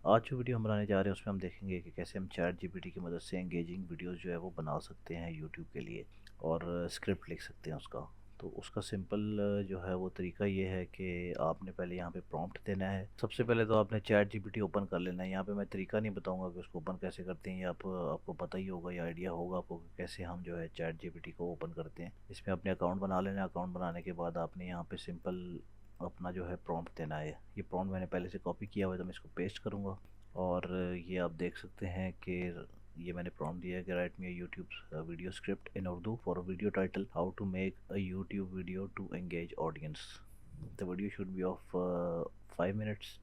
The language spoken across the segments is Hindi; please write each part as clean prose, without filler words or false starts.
आज जो वीडियो हम बनाने जा रहे हैं उसमें हम देखेंगे कि कैसे हम चैट जीपीटी की मदद से एंगेजिंग वीडियोस जो है वो बना सकते हैं यूट्यूब के लिए और स्क्रिप्ट लिख सकते हैं उसका। तो उसका सिंपल जो है वो तरीका ये है कि आपने पहले यहाँ पे प्रॉम्प्ट देना है। सबसे पहले तो आपने चैट जीपीटी ओपन कर लेना है। यहाँ पे मैं तरीका नहीं बताऊंगा कि उसको ओपन कैसे करते हैं, या आपको पता ही होगा या आइडिया होगा आपको कि कैसे हम जो है चैट जीपीटी को ओपन करते हैं। इसमें अपने अकाउंट बना लेना है। अकाउंट बनाने के बाद आपने यहाँ पे सिंपल अपना जो है प्रॉम्प्ट देना है। ये प्रॉम्प्ट मैंने पहले से कॉपी किया हुआ है तो मैं इसको पेस्ट करूँगा। और ये आप देख सकते हैं कि ये मैंने प्रॉम्प्ट दिया है कि write me a YouTube video script in Urdu for a video title how to make a YouTube video to engage audience. The video should be of 5 minutes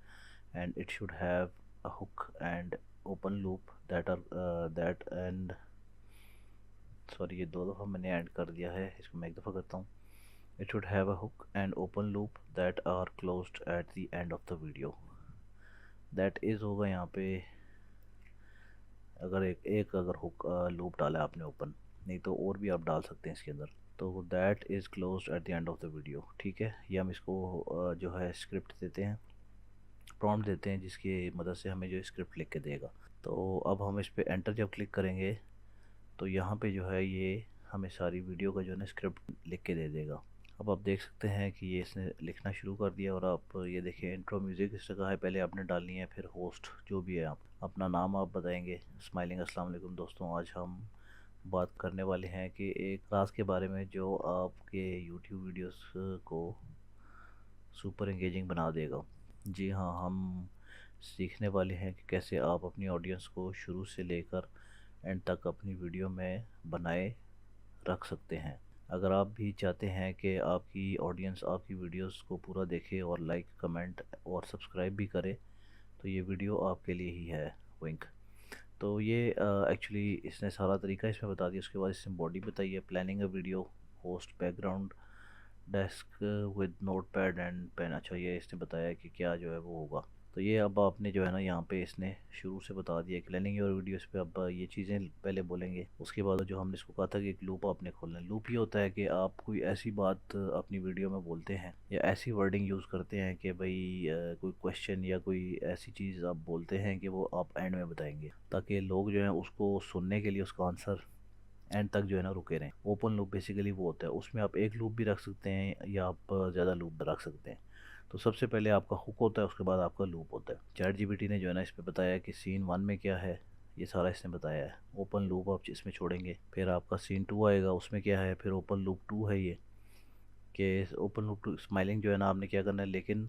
and it should have a hook and open loop that and sorry, ये दो दफ़ा मैंने ऐड कर दिया है, इसको मैं एक दफ़ा करता हूँ। It should have a hook and open loop that are closed at the end of the video. That is होगा यहाँ पे, अगर एक अगर हुक लूप डाला है आपने ओपन, नहीं तो और भी आप डाल सकते हैं इसके अंदर। तो that is closed at the end of the video. ठीक है, ये हम इसको जो है स्क्रिप्ट देते हैं, प्रॉम्प्ट देते हैं जिसकी मदद से हमें जो स्क्रिप्ट लिख के देगा। तो अब हम इस पर एंटर जब क्लिक करेंगे तो यहाँ पे जो है ये हमें सारी वीडियो का जो है ना स्क्रिप्ट लिख के दे देगा। अब आप देख सकते हैं कि ये इसने लिखना शुरू कर दिया। और आप ये देखिए, इंट्रो म्यूज़िक इस जगह है, पहले आपने डालनी है, फिर होस्ट जो भी है आप अपना नाम आप बताएंगे। स्माइलिंग अस्सलाम वालेकुम दोस्तों, आज हम बात करने वाले हैं कि एक राज के बारे में जो आपके यूट्यूब वीडियोस को सुपर एंगेजिंग बना देगा। जी हाँ, हम सीखने वाले हैं कि कैसे आप अपनी ऑडियंस को शुरू से लेकर एंड तक अपनी वीडियो में बनाए रख सकते हैं। अगर आप भी चाहते हैं कि आपकी ऑडियंस आपकी वीडियोस को पूरा देखे और लाइक कमेंट और सब्सक्राइब भी करे, तो ये वीडियो आपके लिए ही है। विंक। तो ये एक्चुअली इसने सारा तरीका इसमें बता दिया। उसके बाद इसने बॉडी बताई है, planning a video, host, background, desk with notepad and pen. अच्छा, ये इसने बताया कि क्या जो है वो होगा। तो ये अब आपने जो है ना यहाँ पे इसने शुरू से बता दिया कि प्लानिंग योर वीडियोस पे अब ये चीज़ें पहले बोलेंगे। उसके बाद जो हमने इसको कहा था कि एक लूप आपने खोलना है। लूप ये होता है कि आप कोई ऐसी बात अपनी वीडियो में बोलते हैं या ऐसी वर्डिंग यूज़ करते हैं कि भाई कोई क्वेश्चन या कोई ऐसी चीज़ आप बोलते हैं कि वो आप एंड में बताएंगे, ताकि लोग जो हैं उसको सुनने के लिए उसका आंसर एंड तक जो है ना रुके रहें। ओपन लूप बेसिकली वो होता है, उसमें आप एक लूप भी रख सकते हैं या आप ज़्यादा लूप रख सकते हैं। तो सबसे पहले आपका हुक होता है, उसके बाद आपका लूप होता है। चैट जीपीटी ने जो है ना इस पर बताया कि सीन 1 में क्या है, ये सारा इसने बताया है। ओपन लूप आप इसमें छोड़ेंगे, फिर आपका सीन 2 आएगा, उसमें क्या है, फिर ओपन लूप 2 है ये कि ओपन लूप टू स्माइलिंग जो है ना आपने क्या करना है। लेकिन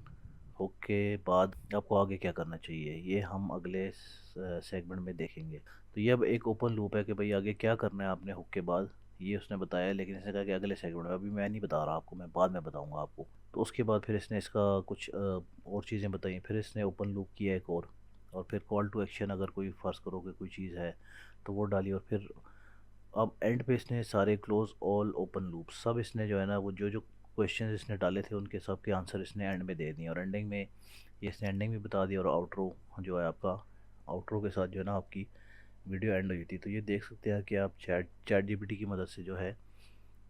हुक के बाद आपको आगे क्या करना चाहिए ये हम अगले सेगमेंट में देखेंगे। तो ये अब एक ओपन लूप है कि भाई आगे क्या करना है आपने हुक के बाद, ये उसने बताया। लेकिन इसने कहा कि अगले सेगमेंट में, अभी मैं नहीं बता रहा आपको, मैं बाद में बताऊंगा आपको। तो उसके बाद फिर इसने इसका कुछ और चीज़ें बताई। फिर इसने ओपन लूप किया एक और फिर कॉल टू एक्शन, अगर कोई फ़र्ज़ करो कि कोई चीज़ है तो वो डाली। और फिर अब एंड पे इसने सारे क्लोज ऑल ओपन लूप सब इसने जो है ना वो जो जो क्वेश्चन इसने डाले थे उनके सब के आंसर इसने एंड में दे दिए। और एंडिंग में ये इसने एंडिंग भी बता दिया। और आउटरो जो है आपका, आउटरो के साथ जो है ना आपकी वीडियो एंड हुई थी। तो ये देख सकते हैं कि आप चैट जीपीटी की मदद से जो है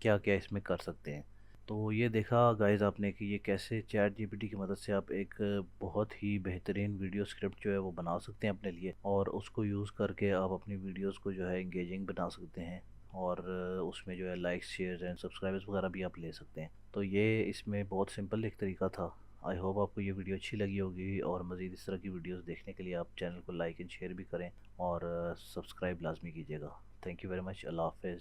क्या क्या इसमें कर सकते हैं। तो ये देखा गाइस आपने कि ये कैसे चैट जीपीटी की मदद से आप एक बहुत ही बेहतरीन वीडियो स्क्रिप्ट जो है वो बना सकते हैं अपने लिए, और उसको यूज़ करके आप अपनी वीडियोस को जो है इंगेजिंग बना सकते हैं। और उसमें जो है लाइक्स, शेयर्स एंड सब्सक्राइबर्स वगैरह भी आप ले सकते हैं। तो ये इसमें बहुत सिंपल एक तरीका था। आई होप आपको ये वीडियो अच्छी लगी होगी, और मज़ीद इस तरह की वीडियोस देखने के लिए आप चैनल को लाइक एंड शेयर भी करें और सब्सक्राइब लाजमी कीजिएगा। Thank you very much. अल्लाह हाफ़िज़।